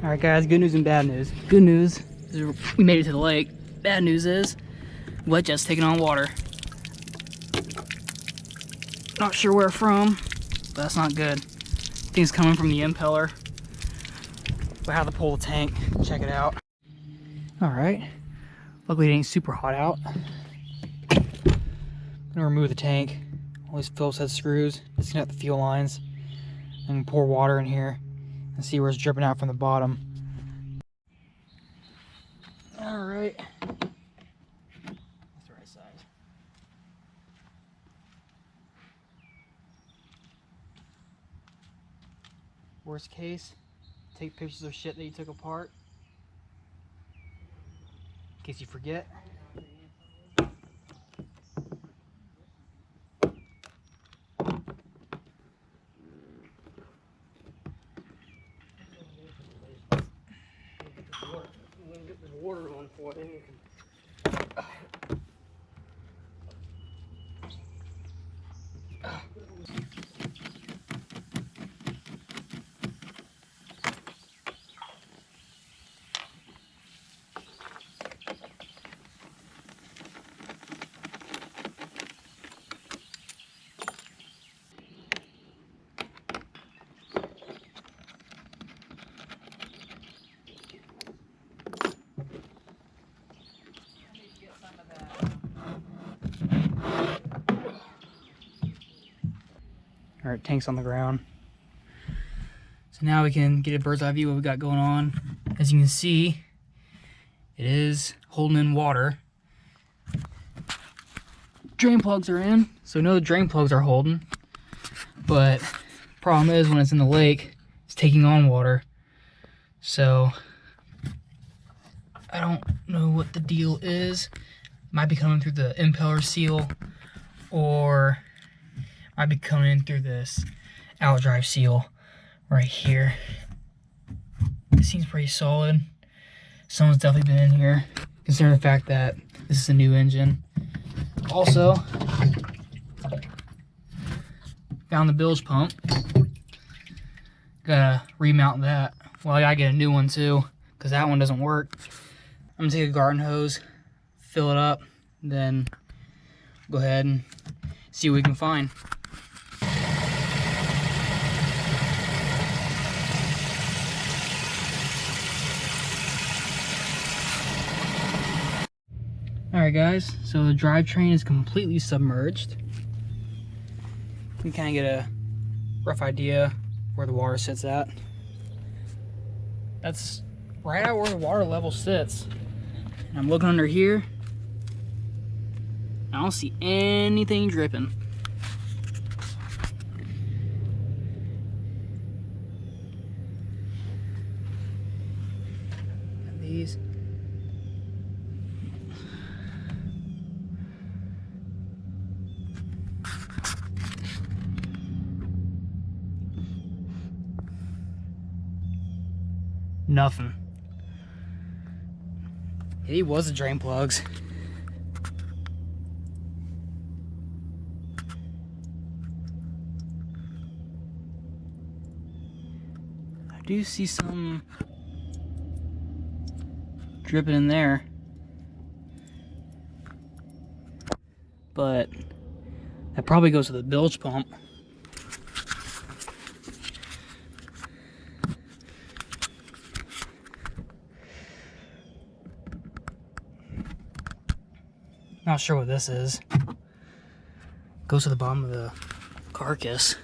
Alright guys, good news and bad news. Good news is we made it to the lake. Bad news is wet jet's taking on water. Not sure where from, but that's not good. Things coming from the impeller. We'll have to pull the tank, check it out. Alright, luckily it ain't super hot out. I'm gonna remove the tank, all these Phillips head screws, disconnect the fuel lines, and pour water in here and see where it's dripping out from the bottom. Alright. That's the right size. Worst case, take pictures of shit that you took apart in case you forget. Get the water on for it. Alright, tank's on the ground. So now we can get a bird's eye view of what we got going on. As you can see, it is holding in water. Drain plugs are in, so no, the drain plugs are holding. But problem is when it's in the lake, it's taking on water. So I don't know what the deal is. Might be coming through the impeller seal, or might be coming in through this outdrive seal right here. It seems pretty solid. Someone's definitely been in here, considering the fact that this is a new engine. Also, found the bilge pump. Gotta remount that. Well, I gotta get a new one too, because that one doesn't work. I'm gonna take a garden hose, fill it up, then go ahead and see what we can find. Alright guys, so the drivetrain is completely submerged. You can kind of get a rough idea where the water sits at. That's right out where the water level sits. And I'm looking under here. I don't see anything dripping. And these. Nothing. He was the drain plugs. I do see some dripping in there, but that probably goes to the bilge pump. Not sure what this is. Goes to the bottom of the carcass.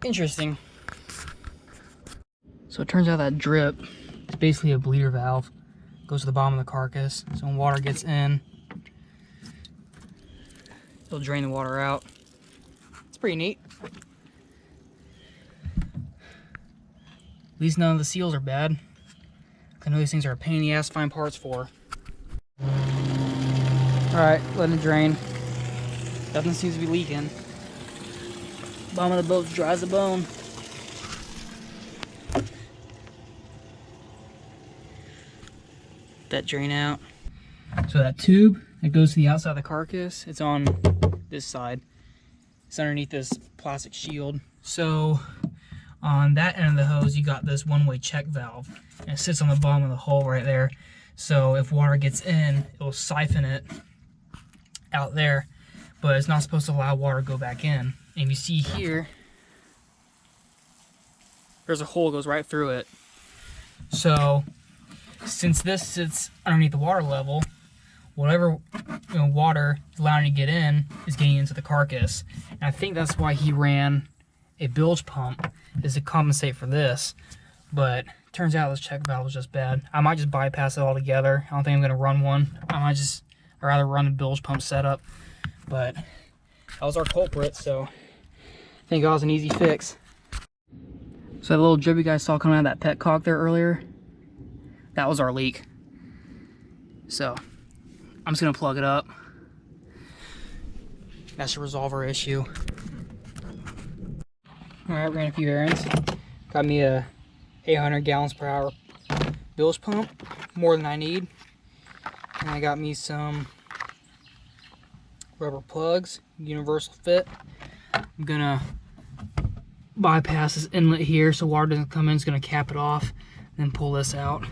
Interesting. So it turns out that drip is basically a bleeder valve. Goes to the bottom of the carcass, so when water gets in, it'll drain the water out. It's pretty neat. At least none of the seals are bad. I know these things are a pain in the ass to find parts for. Alright, letting it drain. Nothing seems to be leaking. Bottom of the boat's dry as a bone. that drain out. So that tube that goes to the outside of the carcass, it's on this side. It's underneath this plastic shield. So on that end of the hose, you got this one-way check valve, and it sits on the bottom of the hole right there. So if water gets in, it will siphon it out there, but it's not supposed to allow water to go back in. And you see here, there's a hole that goes right through it. So since this sits underneath the water level, whatever water is allowing it to get in is getting into the carcass. And I think that's why he ran a bilge pump, is to compensate for this. But turns out this check valve is just bad. I might just bypass it altogether. I don't think I'm gonna run one. I'd rather run the bilge pump setup. But that was our culprit, so I think that was an easy fix. So that little drip you guys saw coming out of that petcock there earlier, that was our leak. So I'm just gonna plug it up. That should resolve our issue. Alright, ran a few errands. Got me a 800 gallons per hour bilge pump, more than I need. And I got me some rubber plugs, universal fit. I'm gonna bypass this inlet here so water doesn't come in. It's gonna cap it off, then pull this out.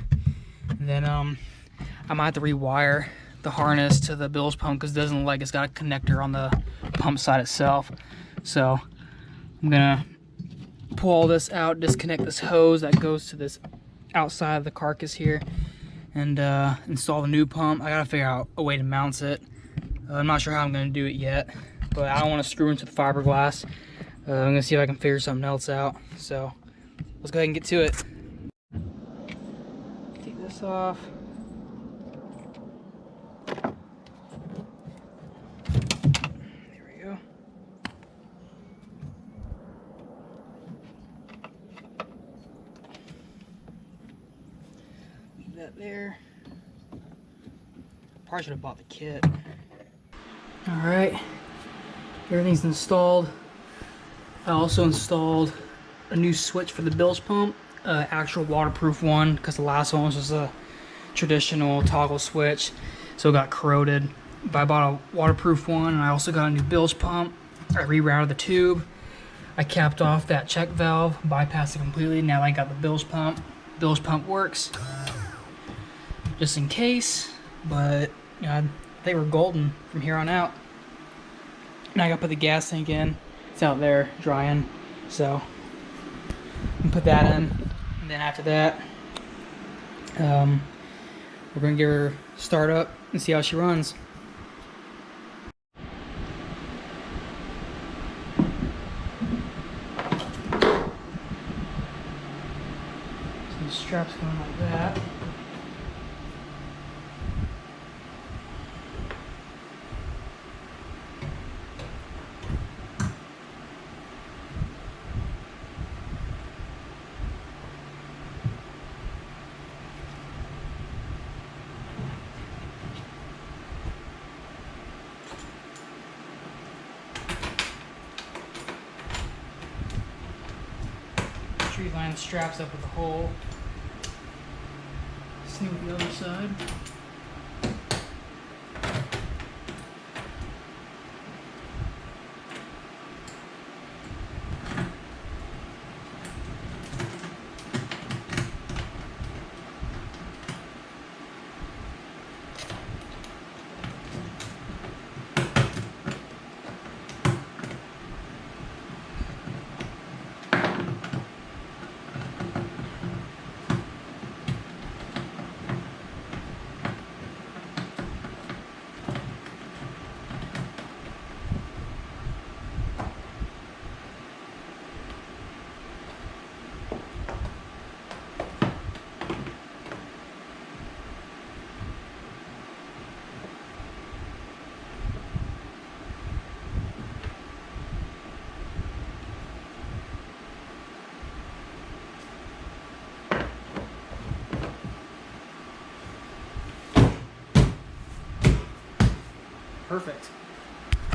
And then I might have to rewire the harness to the bilge pump because it doesn't look like it's got a connector on the pump side itself. So I'm gonna pull all this out, disconnect this hose that goes to this outside of the carcass here, and install the new pump. I gotta figure out a way to mount it. I'm not sure how I'm gonna do it yet, but I don't want to screw into the fiberglass. I'm gonna see if I can figure something else out. So let's go ahead and get to it. Take this off. There we go. Leave that there. Probably should have bought the kit. Alright, everything's installed. I also installed a new switch for the bilge pump, actual waterproof one, because the last one was just a traditional toggle switch, so it got corroded. But I bought a waterproof one, and I also got a new bilge pump. I rerouted the tube. I capped off that check valve, bypassed it completely. Now I got the bilge pump. Bilge pump works, just in case. But you know, they were golden from here on out. Now I gotta put the gas tank in. It's out there drying, so I'm gonna put that in. And then after that, we're gonna give her a start up and see how she runs. So the strap's going like that. You line the straps up with the hole. Same with the other side. Perfect.